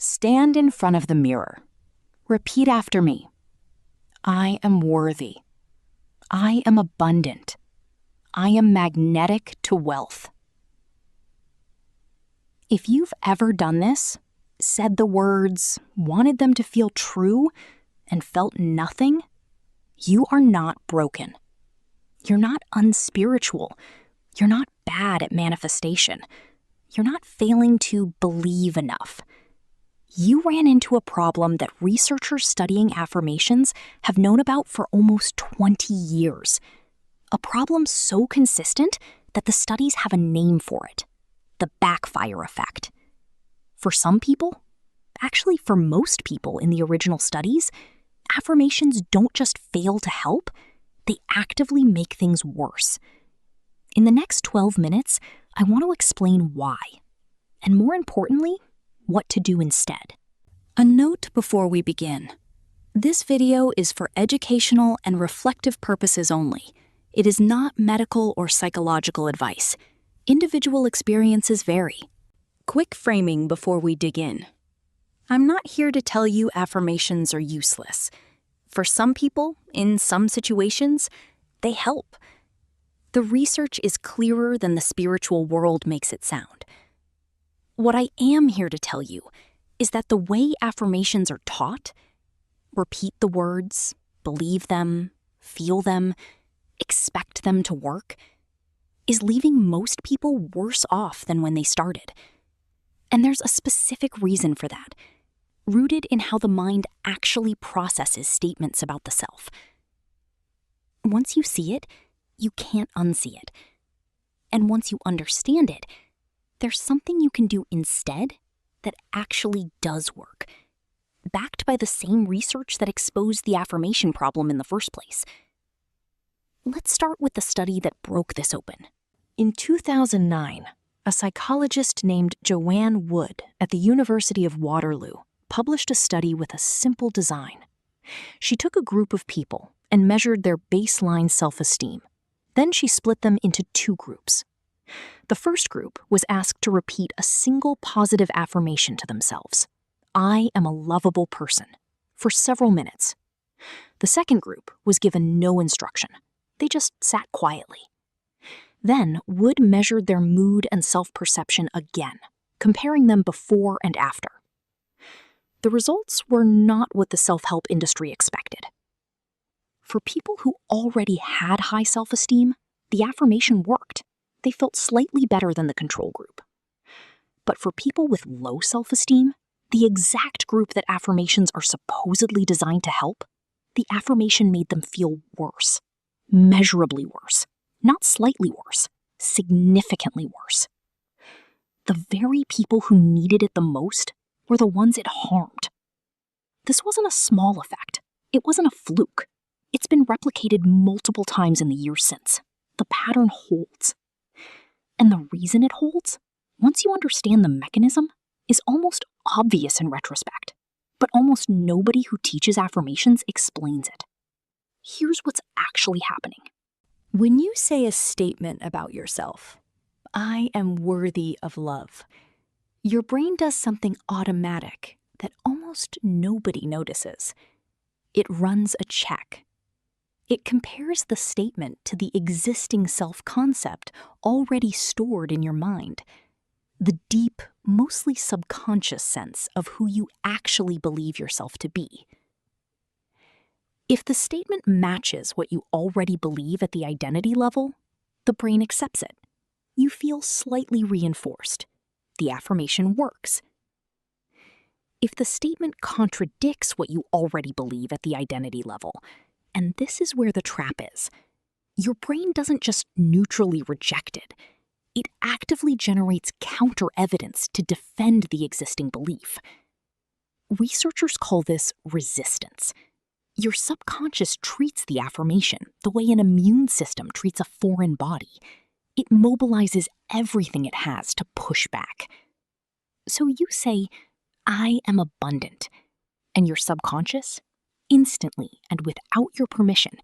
Stand in front of the mirror. Repeat after me. I am worthy. I am abundant. I am magnetic to wealth. If you've ever done this, said the words, wanted them to feel true, and felt nothing, you are not broken. You're not unspiritual. You're not bad at manifestation. You're not failing to believe enough. You ran into a problem that researchers studying affirmations have known about for almost 20 years. A problem so consistent that the studies have a name for it: the backfire effect. For some people, actually for most people in the original studies, affirmations don't just fail to help, they actively make things worse. In the next 12 minutes, I want to explain why, and more importantly, what to do instead. A note before we begin. This video is for educational and reflective purposes only. It is not medical or psychological advice. Individual experiences vary. Quick framing before we dig in. I'm not here to tell you affirmations are useless. For some people, in some situations, they help. The research is clearer than the spiritual world makes it sound. What I am here to tell you is that the way affirmations are taught, repeat the words, believe them, feel them, expect them to work, is leaving most people worse off than when they started. And there's a specific reason for that, rooted in how the mind actually processes statements about the self. Once you see it, you can't unsee it. And once you understand it, there's something you can do instead that actually does work, backed by the same research that exposed the affirmation problem in the first place. Let's start with the study that broke this open. In 2009, a psychologist named Joanne Wood at the University of Waterloo published a study with a simple design. She took a group of people and measured their baseline self-esteem. Then she split them into two groups. The first group was asked to repeat a single positive affirmation to themselves: I am a lovable person, for several minutes. The second group was given no instruction. They just sat quietly. Then Wood measured their mood and self-perception again, comparing them before and after. The results were not what the self-help industry expected. For people who already had high self-esteem, the affirmation worked. They felt slightly better than the control group. But for people with low self-esteem, the exact group that affirmations are supposedly designed to help, the affirmation made them feel worse, measurably worse, not slightly worse, significantly worse. The very people who needed it the most were the ones it harmed. This wasn't a small effect. It wasn't a fluke. It's been replicated multiple times in the years since. The pattern holds. And the reason it holds, once you understand the mechanism, is almost obvious in retrospect. But almost nobody who teaches affirmations explains it. Here's what's actually happening. When you say a statement about yourself, I am worthy of love, your brain does something automatic that almost nobody notices. It runs a check. It compares the statement to the existing self-concept already stored in your mind, the deep, mostly subconscious sense of who you actually believe yourself to be. If the statement matches what you already believe at the identity level, the brain accepts it. You feel slightly reinforced. The affirmation works. If the statement contradicts what you already believe at the identity level, and this is where the trap is, your brain doesn't just neutrally reject it. It actively generates counter-evidence to defend the existing belief. Researchers call this resistance. Your subconscious treats the affirmation the way an immune system treats a foreign body. It mobilizes everything it has to push back. So you say, I am abundant, and your subconscious, instantly and without your permission,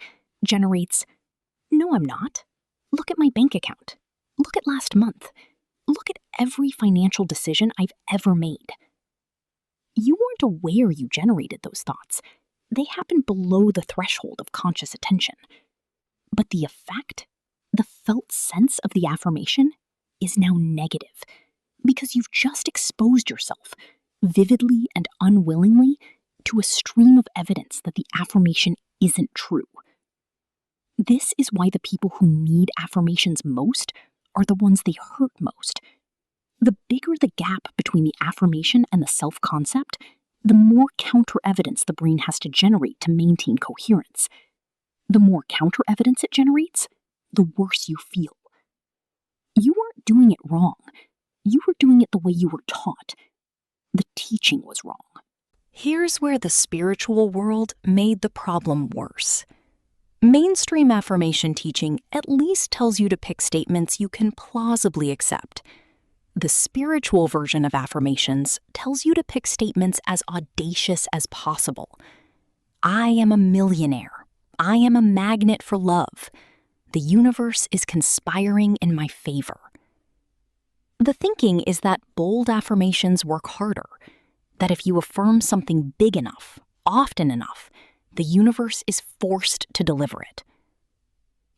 generates, no, I'm not. Look at my bank account. Look at last month. Look at every financial decision I've ever made. aren't aware you generated those thoughts. They happen below the threshold of conscious attention. But the effect, the felt sense of the affirmation, is now negative because you've just exposed yourself, vividly and unwillingly, to a stream of evidence that the affirmation isn't true. This is why the people who need affirmations most are the ones they hurt most. The bigger the gap between the affirmation and the self-concept, the more counter-evidence the brain has to generate to maintain coherence. The more counter-evidence it generates, the worse you feel. You weren't doing it wrong. You were doing it the way you were taught. The teaching was wrong. Here's where the spiritual world made the problem worse. Mainstream affirmation teaching at least tells you to pick statements you can plausibly accept. The spiritual version of affirmations tells you to pick statements as audacious as possible. I am a millionaire. I am a magnet for love. The universe is conspiring in my favor. The thinking is that bold affirmations work harder, that if you affirm something big enough, often enough, the universe is forced to deliver it.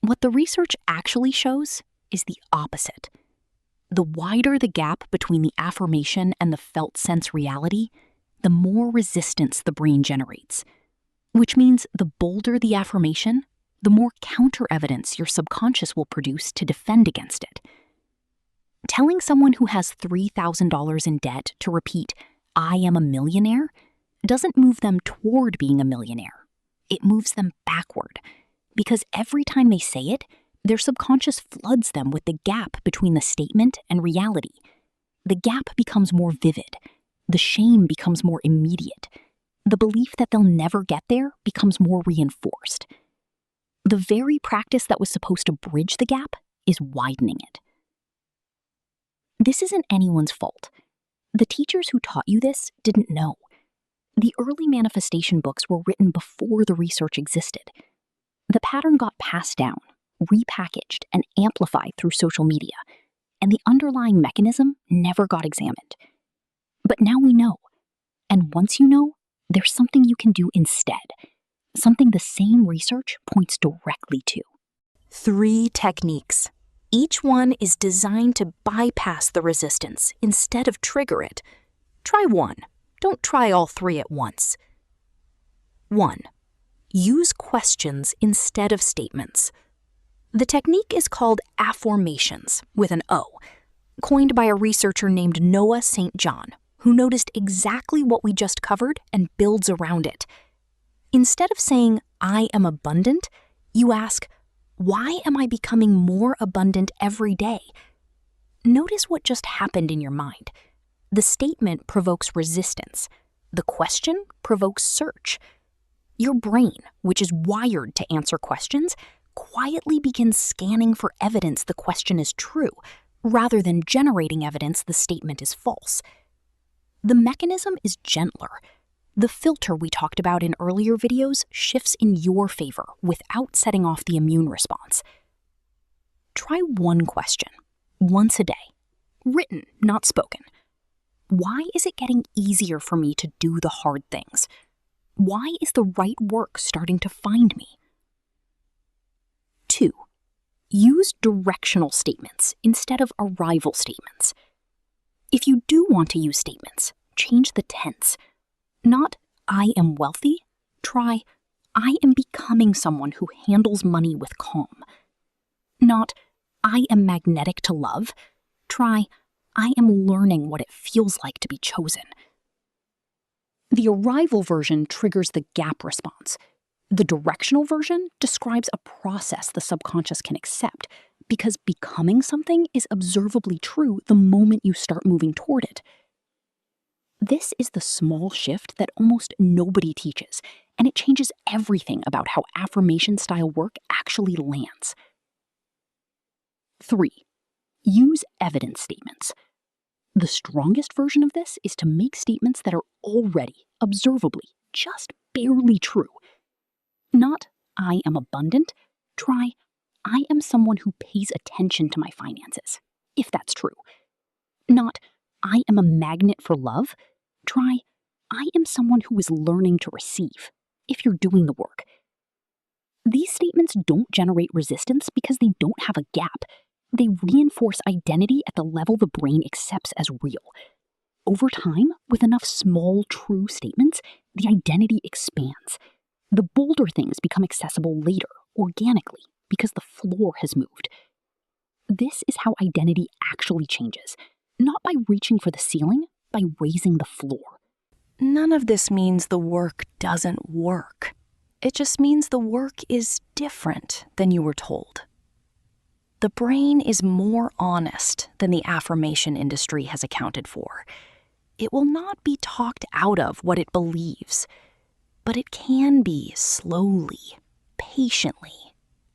What the research actually shows is the opposite. The wider the gap between the affirmation and the felt sense reality, the more resistance the brain generates. Which means the bolder the affirmation, the more counter-evidence your subconscious will produce to defend against it. Telling someone who has $3,000 in debt to repeat, I am a millionaire, doesn't move them toward being a millionaire. It moves them backward, because every time they say it, their subconscious floods them with the gap between the statement and reality. The gap becomes more vivid. The shame becomes more immediate. The belief that they'll never get there becomes more reinforced. The very practice that was supposed to bridge the gap is widening it. This isn't anyone's fault. The teachers who taught you this didn't know. The early manifestation books were written before the research existed. The pattern got passed down, repackaged, and amplified through social media, and the underlying mechanism never got examined. But now we know. And once you know, there's something you can do instead, something the same research points directly to. 3 techniques. Each one is designed to bypass the resistance instead of trigger it. Try one. Don't try all 3 at once. 1. Use questions instead of statements. The technique is called Affirmations, with an O, coined by a researcher named Noah St. John, who noticed exactly what we just covered and builds around it. Instead of saying, I am abundant, you ask, why am I becoming more abundant every day? Notice what just happened in your mind. The statement provokes resistance. The question provokes search. Your brain, which is wired to answer questions, quietly begins scanning for evidence the question is true, rather than generating evidence the statement is false. The mechanism is gentler. The filter we talked about in earlier videos shifts in your favor without setting off the immune response. Try one question, once a day, written, not spoken. Why is it getting easier for me to do the hard things? Why is the right work starting to find me? 2. Use directional statements instead of arrival statements. If you do want to use statements, change the tense. Not, I am wealthy. Try, I am becoming someone who handles money with calm. Not, I am magnetic to love. Try, I am learning what it feels like to be chosen. The arrival version triggers the gap response. The directional version describes a process the subconscious can accept because becoming something is observably true the moment you start moving toward it. This is the small shift that almost nobody teaches, and it changes everything about how affirmation-style work actually lands. 3. Use evidence statements. The strongest version of this is to make statements that are already, observably, just barely true. Not, I am abundant. Try, I am someone who pays attention to my finances, if that's true. Not, I am a magnet for love. Try, I am someone who is learning to receive, if you're doing the work. These statements don't generate resistance because they don't have a gap. They reinforce identity at the level the brain accepts as real. Over time, with enough small, true statements, the identity expands. The bolder things become accessible later, organically, because the floor has moved. This is how identity actually changes, not by reaching for the ceiling, by raising the floor. None of this means the work doesn't work. It just means the work is different than you were told. The brain is more honest than the affirmation industry has accounted for. It will not be talked out of what it believes, but it can be slowly, patiently,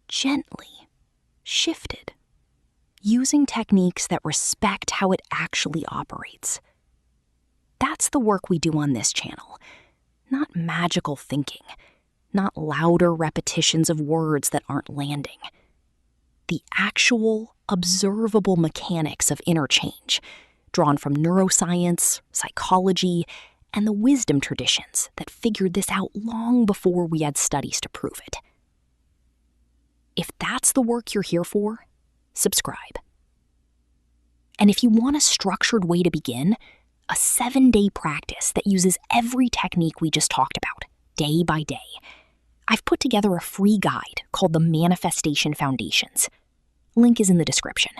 gently shifted, using techniques that respect how it actually operates. That's the work we do on this channel, not magical thinking, not louder repetitions of words that aren't landing. The actual, observable mechanics of interchange, drawn from neuroscience, psychology, and the wisdom traditions that figured this out long before we had studies to prove it. If that's the work you're here for, subscribe. And if you want a structured way to begin, a 7-day practice that uses every technique we just talked about, day by day, I've put together a free guide called the Manifestation Foundations. Link is in the description.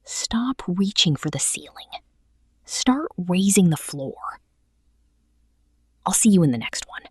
Stop reaching for the ceiling. Start raising the floor. I'll see you in the next one.